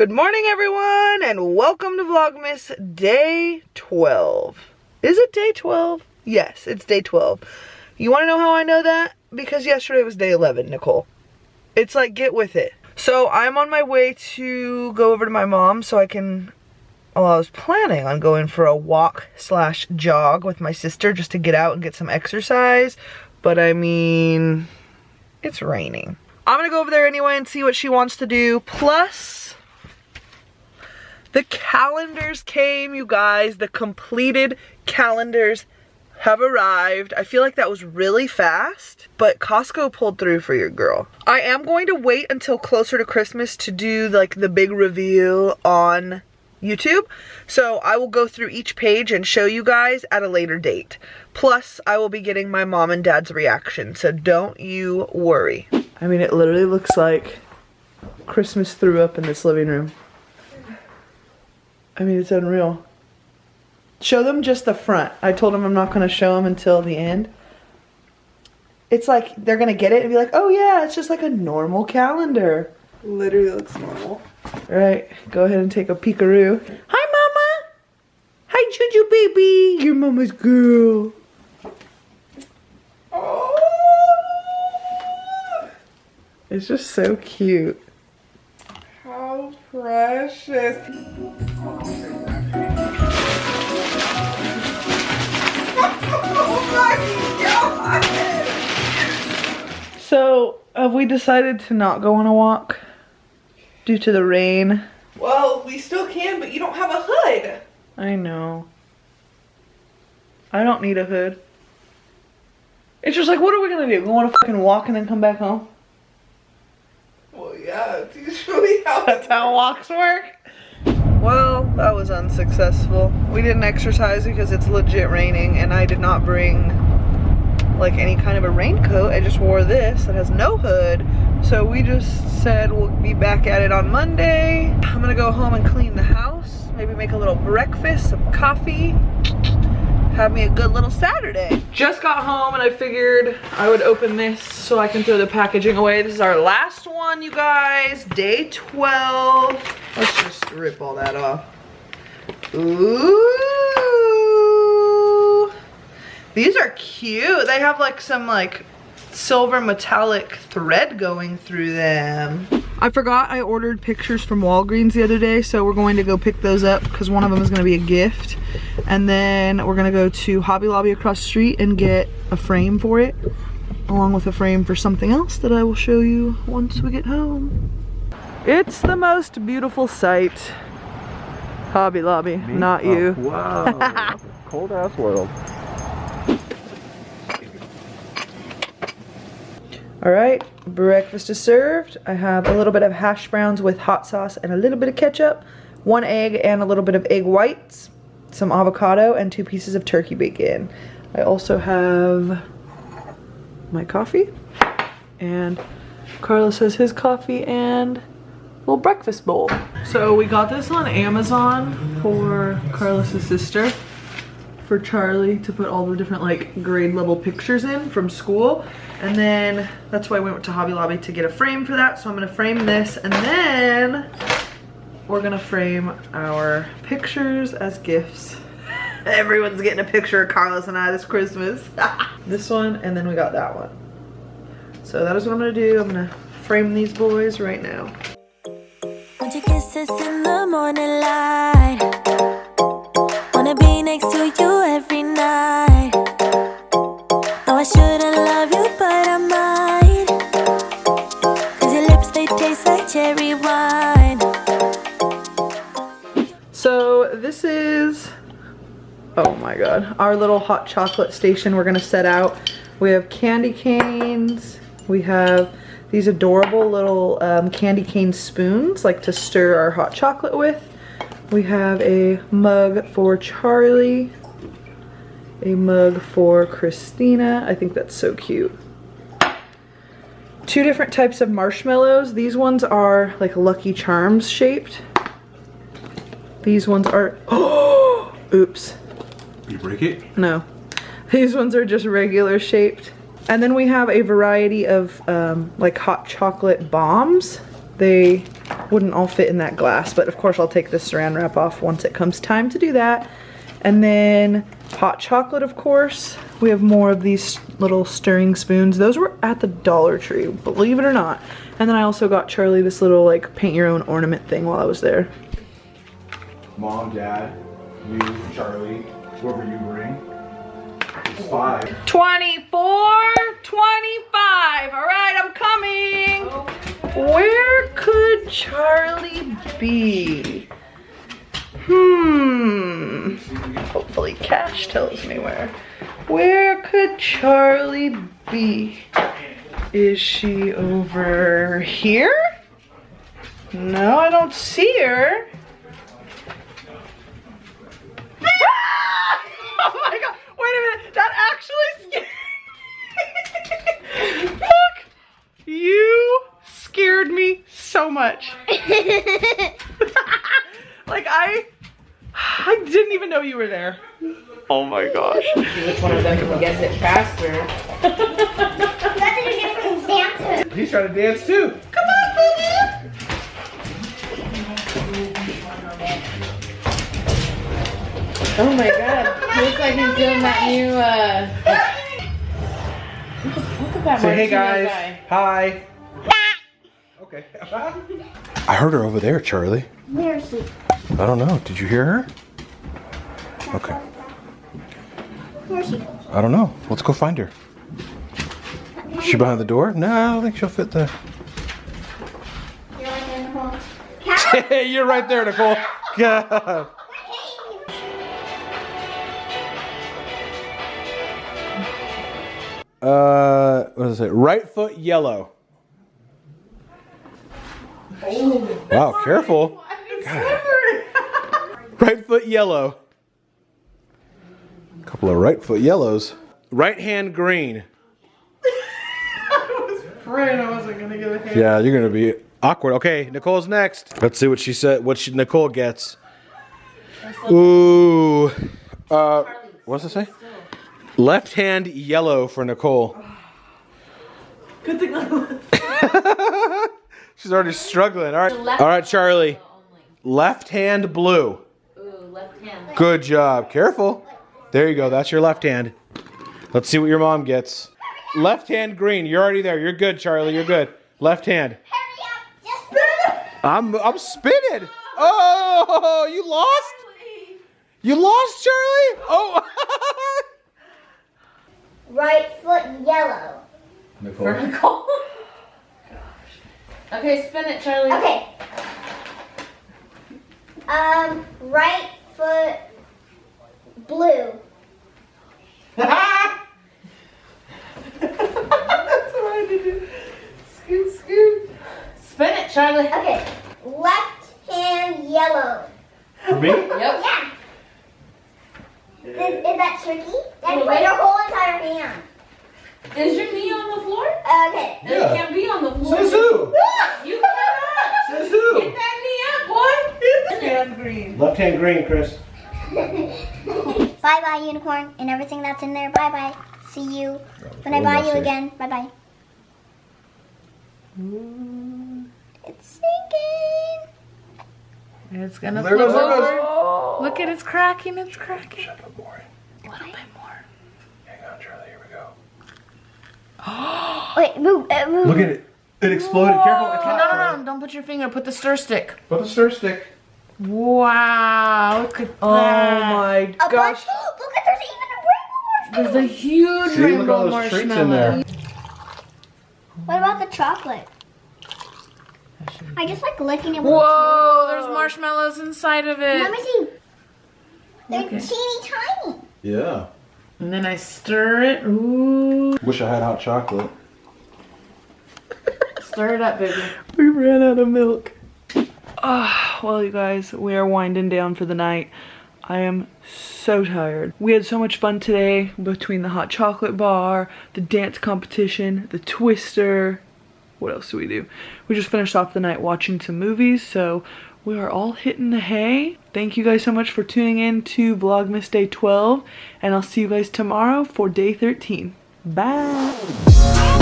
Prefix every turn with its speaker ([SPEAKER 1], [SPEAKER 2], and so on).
[SPEAKER 1] Good morning, everyone, and welcome to Vlogmas day 12. Is it day 12? Yes, it's day 12. You want to know how I know that? Because yesterday was day 11, Nicole. It's like, get with it. So I'm on my way to go over to my mom so I can, well, I was planning on going for a walk/jog with my sister just to get out and get some exercise. But I mean, it's raining. I'm gonna go over there anyway and see what she wants to do. Plus, the calendars came, you guys. The completed calendars have arrived. I feel like that was really fast, but Costco pulled through for your girl. I am going to wait until closer to Christmas to do like the big reveal on YouTube. So I will go through each page and show you guys at a later date. Plus, I will be getting my mom and dad's reaction, so don't you worry. I mean, it literally looks like Christmas threw up in this living room. I mean, it's unreal. Show them just the front. I told them I'm not going to show them until the end. It's like they're going to get it and be like, oh yeah, it's just like a normal calendar. Literally looks normal. All right, go ahead and take a peekaroo. Hi, Mama. Hi, Juju baby. Your mama's girl. Oh. It's just so cute. How precious. Oh my God. So, have we decided to not go on a walk due to the rain? Well, we still can, but you don't have a hood. I know. I don't need a hood. It's just like, what are we gonna do? We want to fucking walk and then come back home? Well, yeah, it's usually that's how walks work. Well, that was unsuccessful. We didn't exercise because it's legit raining, and I did not bring like any kind of a raincoat. I just wore this that has no hood. So we just said we'll be back at it on Monday. I'm gonna go home and clean the house, maybe make a little breakfast, some coffee, have me a good little Saturday. Just got home and I figured I would open this so I can throw the packaging away. This is our last one, you guys. Day 12. Let's just rip all that off. Ooh. These are cute. They have like some like silver metallic thread going through them. I forgot I ordered pictures from Walgreens the other day, so we're going to go pick those up because one of them is going to be a gift. And then we're going to go to Hobby Lobby across the street and get a frame for it, along with a frame for something else that I will show you once we get home. It's the most beautiful sight. Hobby Lobby, not you.
[SPEAKER 2] Wow, cold ass world.
[SPEAKER 1] All right, breakfast is served. I have a little bit of hash browns with hot sauce and a little bit of ketchup, 1 egg and a little bit of egg whites, some avocado, and 2 pieces of turkey bacon. I also have my coffee, and Carlos has his coffee and a little breakfast bowl. So we got this on Amazon for Carlos's sister, for Charlie to put all the different like grade level pictures in from school. And then that's why we went to Hobby Lobby to get a frame for that. So I'm gonna frame this, and then we're gonna frame our pictures as gifts. Everyone's getting a picture of Carlos and I this Christmas. This one, and then we got that one. So that is what I'm gonna do. I'm gonna frame these boys right now.
[SPEAKER 3] Want your kisses in the morning light. Wanna be next to you every night. No, I shouldn't love you, but I might. Cause your lips, they taste like cherry wine.
[SPEAKER 1] So this is, oh my God, our little hot chocolate station we're gonna set out. We have candy canes. We have these adorable little candy cane spoons, like to stir our hot chocolate with. We have a mug for Charlie, a mug for Christina. I think that's so cute. 2 different types of marshmallows. These ones are like Lucky Charms shaped. These ones are, oh, oops.
[SPEAKER 2] You break it?
[SPEAKER 1] No. These ones are just regular shaped. And then we have a variety of like hot chocolate bombs. They wouldn't all fit in that glass, but of course I'll take this saran wrap off once it comes time to do that. And then hot chocolate, of course. We have more of these little stirring spoons. Those were at the Dollar Tree, believe it or not. And then I also got Charlie this little like paint your own ornament thing while I was there.
[SPEAKER 2] Mom, Dad, you, Charlie, whoever you bring. It's 5.
[SPEAKER 1] 24, 25. All right, I'm coming. Where could Charlie be? Hopefully Cash tells me where. Where could Charlie be? Is she over here? No, I don't see her. Oh my god, wait a minute, that actually scared me. Look, you scared me so much. Like I didn't even know you were there. Oh my gosh.
[SPEAKER 4] Which one of them can guess it faster?
[SPEAKER 2] He's trying to dance too.
[SPEAKER 1] Come on, baby.
[SPEAKER 4] Oh my god. Looks like he's doing that new look at that.
[SPEAKER 2] Say hey
[SPEAKER 4] marshmallow
[SPEAKER 2] guys.
[SPEAKER 4] guy.
[SPEAKER 2] Hi. Okay. I heard her over there, Charlie.
[SPEAKER 3] Where is she?
[SPEAKER 2] I don't know. Did you hear her? Okay.
[SPEAKER 3] Where is she?
[SPEAKER 2] I don't know. Let's go find her. Is she behind the door? No, I don't think she'll fit there.
[SPEAKER 3] You're right there, Nicole.
[SPEAKER 2] Hey, you're right there, Nicole. God. What is it? Right foot yellow. Oh. Wow, careful. God. Right foot yellow. Couple of right foot yellows. Right hand green.
[SPEAKER 1] I was afraid I wasn't gonna get a hit.
[SPEAKER 2] Yeah, you're gonna be awkward. Okay, Nicole's next. Let's see what she said. Nicole gets. Ooh. What's it say? Left hand yellow for Nicole.
[SPEAKER 1] Good thing I
[SPEAKER 2] She's already struggling. All right. All right, Charlie. Left hand blue.
[SPEAKER 4] Ooh, left hand.
[SPEAKER 2] Good job. Careful. There you go. That's your left hand. Let's see what your mom gets. Left hand green. You're already there. You're good, Charlie. You're good. Left hand. I'm spinning. Oh, you lost? You lost, Charlie? Oh.
[SPEAKER 3] Right foot yellow.
[SPEAKER 2] Nicole.
[SPEAKER 4] Nicole. Okay, spin it, Charlie.
[SPEAKER 3] Okay. Right foot blue.
[SPEAKER 1] That's what I did. Scoot, scoot.
[SPEAKER 4] Spin it, Charlie.
[SPEAKER 3] Okay. Left hand yellow.
[SPEAKER 2] For me?
[SPEAKER 4] Yep.
[SPEAKER 3] Yeah. Is that tricky? Then put your whole entire hand.
[SPEAKER 4] Is your knee on the floor?
[SPEAKER 3] Okay.
[SPEAKER 4] It can't be on the floor.
[SPEAKER 2] Says who?
[SPEAKER 4] You cannot.
[SPEAKER 2] Says who?
[SPEAKER 4] Get that knee up, boy.
[SPEAKER 1] And green.
[SPEAKER 2] Left hand green, Chris.
[SPEAKER 3] Bye bye, unicorn, and everything that's in there. Bye bye. See you when I buy you again. Bye bye. It's sinking.
[SPEAKER 4] It's gonna
[SPEAKER 2] There
[SPEAKER 4] flip
[SPEAKER 2] goes, there
[SPEAKER 4] over.
[SPEAKER 2] goes.
[SPEAKER 4] Look at it's cracking. It's cracking.
[SPEAKER 2] Shut up more.
[SPEAKER 4] A little bit more.
[SPEAKER 2] Hang on, Charlie. Here we go.
[SPEAKER 3] Wait, move, move.
[SPEAKER 2] Look at it. It exploded. Careful. It's hot.
[SPEAKER 4] No. Don't put your finger. Put the stir stick.
[SPEAKER 2] Put the stir stick.
[SPEAKER 4] Wow. Look at
[SPEAKER 1] Oh
[SPEAKER 4] that.
[SPEAKER 1] my
[SPEAKER 3] A bunch.
[SPEAKER 1] gosh.
[SPEAKER 3] Look at there's even a rainbow marshmallow.
[SPEAKER 4] There's a huge
[SPEAKER 2] See, look at
[SPEAKER 4] rainbow
[SPEAKER 2] all those treats in there.
[SPEAKER 4] marshmallow.
[SPEAKER 3] What about the chocolate? I just like licking it.
[SPEAKER 4] Whoa, there's marshmallows inside of
[SPEAKER 3] Let me
[SPEAKER 4] it.
[SPEAKER 3] see. They're
[SPEAKER 4] Okay.
[SPEAKER 3] teeny tiny.
[SPEAKER 2] Yeah.
[SPEAKER 4] And then I stir it. Ooh.
[SPEAKER 2] Wish I had hot chocolate.
[SPEAKER 4] Stir it up, baby.
[SPEAKER 1] We ran out of milk. Well, you guys, we are winding down for the night. I am so tired. We had so much fun today between the hot chocolate bar, the dance competition, the twister. What else do we do? We just finished off the night watching some movies, so we are all hitting the hay. Thank you guys so much for tuning in to Vlogmas Day 12, and I'll see you guys tomorrow for Day 13. Bye!